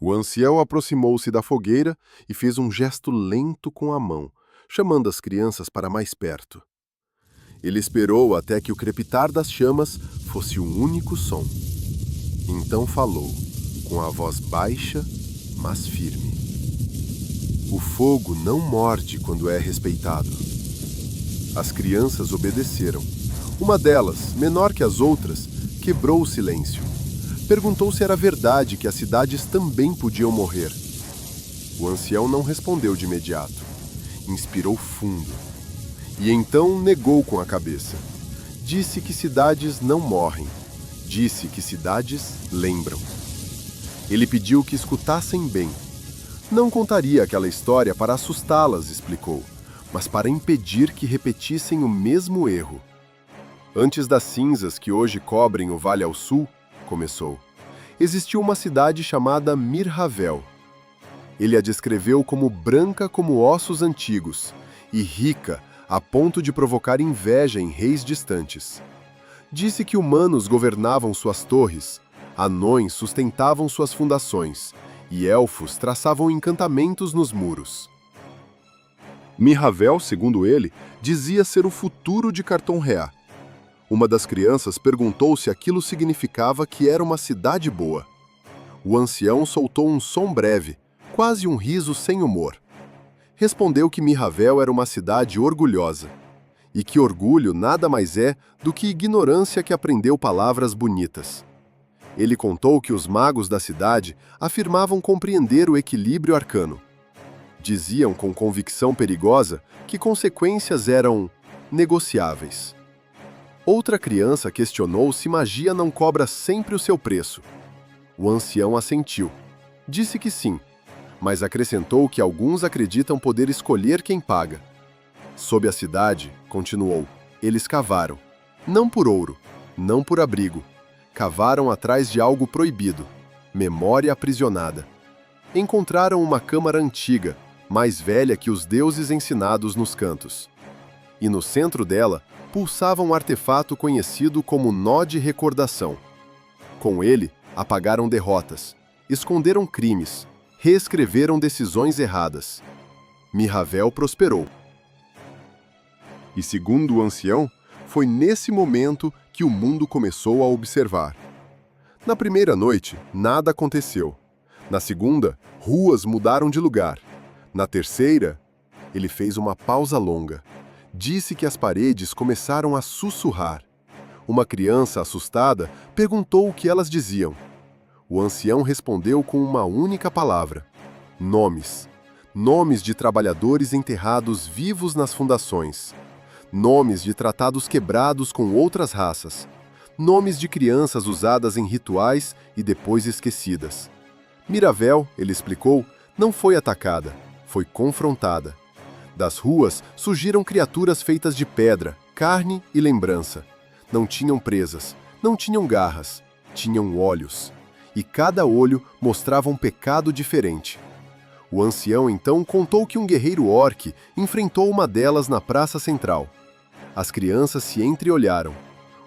O ancião aproximou-se da fogueira e fez um gesto lento com a mão, chamando as crianças para mais perto. Ele esperou até que o crepitar das chamas fosse um único som. Então falou, com a voz baixa, mas firme. O fogo não morde quando é respeitado. As crianças obedeceram. Uma delas, menor que as outras, quebrou o silêncio. Perguntou se era verdade que as cidades também podiam morrer. O ancião não respondeu de imediato. Inspirou fundo. E então negou com a cabeça. Disse que cidades não morrem. Disse que cidades lembram. Ele pediu que escutassem bem. Não contaria aquela história para assustá-las, explicou, mas para impedir que repetissem o mesmo erro. Antes das cinzas que hoje cobrem o vale ao sul, começou, existiu uma cidade chamada Mirhavel. Ele a descreveu como branca como ossos antigos e rica a ponto de provocar inveja em reis distantes. Disse que humanos governavam suas torres, anões sustentavam suas fundações e elfos traçavam encantamentos nos muros. Mirhavel, segundo ele, dizia ser o futuro de Carton-Réa. Uma das crianças perguntou se aquilo significava que era uma cidade boa. O ancião soltou um som breve, quase um riso sem humor. Respondeu que Mirhavel era uma cidade orgulhosa, e que orgulho nada mais é do que ignorância que aprendeu palavras bonitas. Ele contou que os magos da cidade afirmavam compreender o equilíbrio arcano. Diziam com convicção perigosa que consequências eram negociáveis. Outra criança questionou se magia não cobra sempre o seu preço. O ancião assentiu. Disse que sim, mas acrescentou que alguns acreditam poder escolher quem paga. Sob a cidade, continuou, eles cavaram. Não por ouro, não por abrigo. Cavaram atrás de algo proibido, memória aprisionada. Encontraram uma câmara antiga, mais velha que os deuses ensinados nos cantos. E no centro dela, pulsava um artefato conhecido como nó de recordação. Com ele, apagaram derrotas, esconderam crimes, reescreveram decisões erradas. Mirhavel prosperou. E segundo o ancião, foi nesse momento que o mundo começou a observar. Na primeira noite, nada aconteceu. Na segunda, ruas mudaram de lugar. Na terceira, ele fez uma pausa longa. Disse que as paredes começaram a sussurrar. Uma criança assustada perguntou o que elas diziam. O ancião respondeu com uma única palavra: nomes. Nomes de trabalhadores enterrados vivos nas fundações. Nomes de tratados quebrados com outras raças. Nomes de crianças usadas em rituais e depois esquecidas. Mirhavel, ele explicou, não foi atacada, foi confrontada. Das ruas surgiram criaturas feitas de pedra, carne e lembrança. Não tinham presas, não tinham garras, tinham olhos. E cada olho mostrava um pecado diferente. O ancião então contou que um guerreiro orc enfrentou uma delas na praça central. As crianças se entreolharam.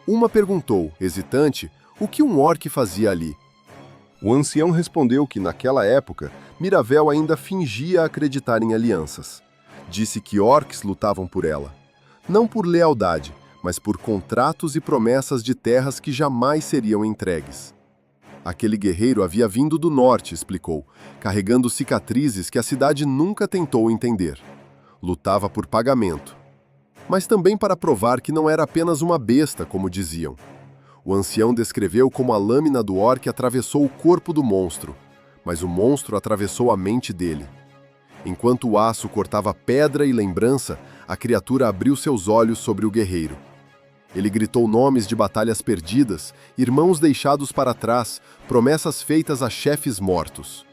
Uma perguntou, hesitante, o que um orc fazia ali. O ancião respondeu que, naquela época, Mirhavel ainda fingia acreditar em alianças. Disse que orcs lutavam por ela. Não por lealdade, mas por contratos e promessas de terras que jamais seriam entregues. Aquele guerreiro havia vindo do norte, explicou, carregando cicatrizes que a cidade nunca tentou entender. Lutava por pagamento. Mas também para provar que não era apenas uma besta, como diziam. O ancião descreveu como a lâmina do orc atravessou o corpo do monstro, mas o monstro atravessou a mente dele. Enquanto o aço cortava pedra e lembrança, a criatura abriu seus olhos sobre o guerreiro. Ele gritou nomes de batalhas perdidas, irmãos deixados para trás, promessas feitas a chefes mortos.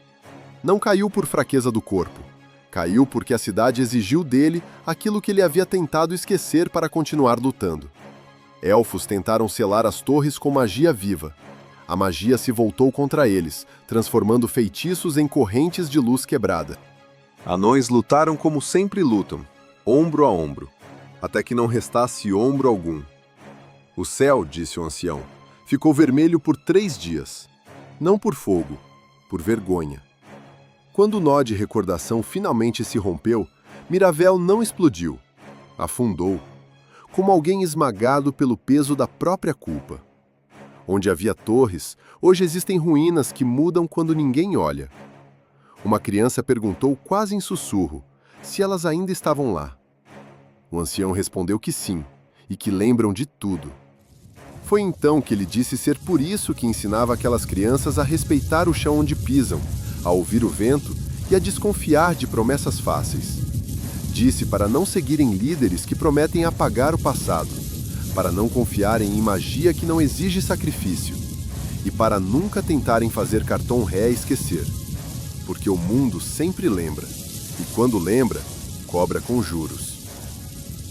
Não caiu por fraqueza do corpo. Caiu porque a cidade exigiu dele aquilo que ele havia tentado esquecer para continuar lutando. Elfos tentaram selar as torres com magia viva. A magia se voltou contra eles, transformando feitiços em correntes de luz quebrada. Anões lutaram como sempre lutam, ombro a ombro, até que não restasse ombro algum. O céu, disse o ancião, ficou vermelho por 3 dias. Não por fogo, por vergonha. Quando o nó de recordação finalmente se rompeu, Miravel não explodiu. Afundou, como alguém esmagado pelo peso da própria culpa. Onde havia torres, hoje existem ruínas que mudam quando ninguém olha. Uma criança perguntou quase em sussurro se elas ainda estavam lá. O ancião respondeu que sim, e que lembram de tudo. Foi então que ele disse ser por isso que ensinava aquelas crianças a respeitar o chão onde pisam, a ouvir o vento e a desconfiar de promessas fáceis. Disse para não seguirem líderes que prometem apagar o passado, para não confiarem em magia que não exige sacrifício, e para nunca tentarem fazer Carton Ré esquecer, porque o mundo sempre lembra, e quando lembra, cobra com juros.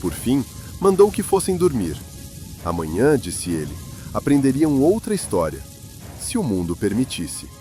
Por fim, mandou que fossem dormir. Amanhã, disse ele, aprenderiam outra história, se o mundo permitisse.